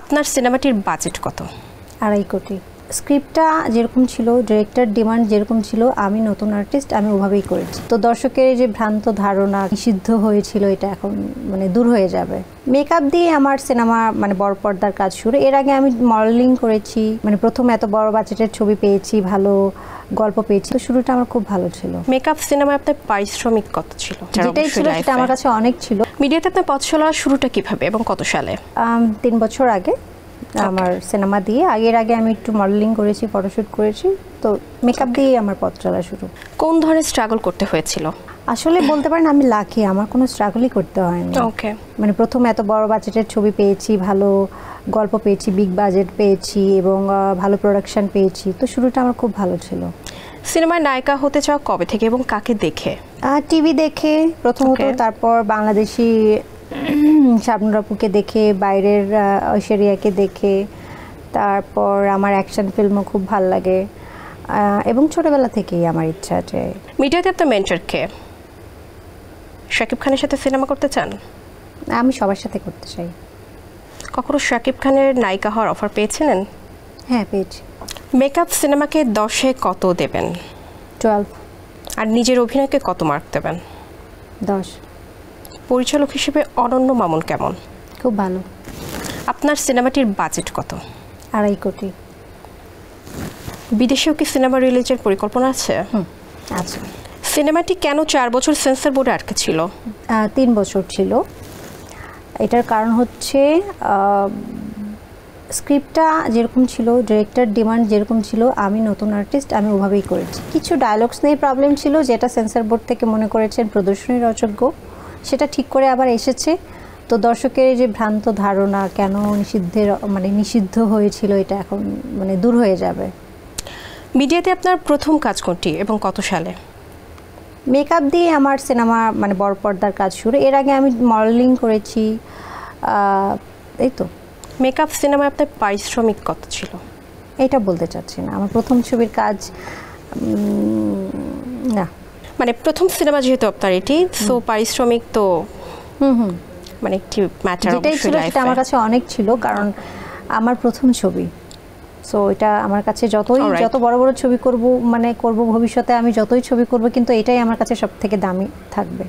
আপনার সিনেমাটির বাজেট কত? 2.5 কোটি। স্ক্রিপ্টটা যেরকম ছিল, ডিরেক্টর ডিমান্ড যেরকম ছিল, আমি নতুন আর্টিস্ট, আমি ওভাবেই করেছি। তো দর্শকের যে ভ্রান্ত ধারণা নিষিদ্ধ হয়েছিল, এটা এখন দূর হয়ে যাবে। মেকআপ দিয়ে আমার সিনেমা বড় পর্দার কাজ শুরু। এর আগে আমি মডেলিং করেছি, প্রথম এত বড় বাজেটের ছবি পেয়েছি, ভালো গল্প পেয়েছি। তো শুরুটা আমার খুব ভালো ছিল। মেকআপ সিনেমায় আপনার পারিশ্রমিক কত ছিল? যেটাই ছিল সেটা আমার কাছে অনেক ছিল। মিডিয়াতে আপনার পথ চলার শুরুটা কিভাবে এবং কত সালে? 3 বছর আগে আমার সিনেমা দিয়ে। এর আগে আমি একটু মডেলিং করেছি, ফটোশুট করেছি। তো মেকআপ দিয়ে আমার পথ চলা শুরু। কোন ধরনের স্ট্রাগল করতে হয়েছিল? আসলে বলতে পারেন আমি লাকি, আমার কোনো স্ট্রাগলই করতে হয়নি। ওকে। প্রথম এত বড় বাজেটের ছবি পেয়েছি, ভালো গল্প পেয়েছি, বিগ বাজেট পেয়েছি এবং ভালো প্রোডাকশন পেয়েছি। তো শুরুটা আমার খুব ভালো ছিল। সিনেমায় নায়িকা হতে চাও কবে থেকে এবং কাকে দেখে? টিভি দেখে প্রথমত, তারপর বাংলাদেশি শাবনূর আপুকে দেখে, বাইরের ঐশ্বরিয়াকে দেখে, তারপর আমার অ্যাকশন ফিল্মও খুব ভালো লাগে এবং ছোটবেলা থেকেই আমার ইচ্ছা আছে। মিডিয়াতে আপনার মেন্টর কে? শাকিব খানের সাথে সিনেমা করতে চান? আমি সবার সাথে করতে চাই। কখনো শাকিব খানের নায়িকা হওয়ার অফার পেয়েছিলেন? হ্যাঁ, পেয়েছি। মেকআপ সিনেমাকে 10-এ কত দেবেন? 12। আর নিজের অভিনয়কে কত মার্ক দেবেন? 10। পরিচালক হিসেবে অনন্য মামুন কেমন? খুব ভালো। আপনার সিনেমাটির বাজেট কত? 2.5 কোটি। বিদেশেও কি সিনেমা রিলিজের পরিকল্পনা আছে? আছে। সিনেমাটি কেন 4 বছর সেন্সর বোর্ডে আটকে ছিল? 3 বছর ছিল। এটার কারণ হচ্ছে স্ক্রিপ্টটা যেরকম ছিল, ডিরেক্টর ডিমান্ড যেরকম ছিল, আমি নতুন আর্টিস্ট, আমি ওভাবেই করেছি। কিছু ডায়লগস নিয়ে প্রবলেম ছিল, যেটা সেন্সর বোর্ড থেকে মনে করেছেন প্রদর্শনীর অযোগ্য, সেটা ঠিক করে আবার এসেছে। তো দর্শকের যে ভ্রান্ত ধারণা কেন নিষিদ্ধ হয়েছিল, এটা এখন দূর হয়ে যাবে। মিডিয়াতে আপনার প্রথম কাজ কোনটি এবং কত সালে? মেকআপ দিয়ে আমার সিনেমা বড় পর্দার কাজ শুরু। এর আগে আমি মডেলিং করেছি। এই তো। মেকআপ সিনেমায় আপনার পারিশ্রমিক কত ছিল? এটা বলতে চাচ্ছি না। আমার প্রথম ছবির কাজ না, প্রথম সিনেমা যেহেতু আপনার এটি, সো পারিশ্রমিক তো একটি ম্যাটার। যেটাই ছিল সেটা আমার কাছে অনেক ছিল, কারণ আমার প্রথম ছবি। সো এটা আমার কাছে যত বড় বড় ছবি করব ভবিষ্যতে, আমি যতই ছবি করব, কিন্তু এটাই আমার কাছে সব থেকে দামি থাকবে।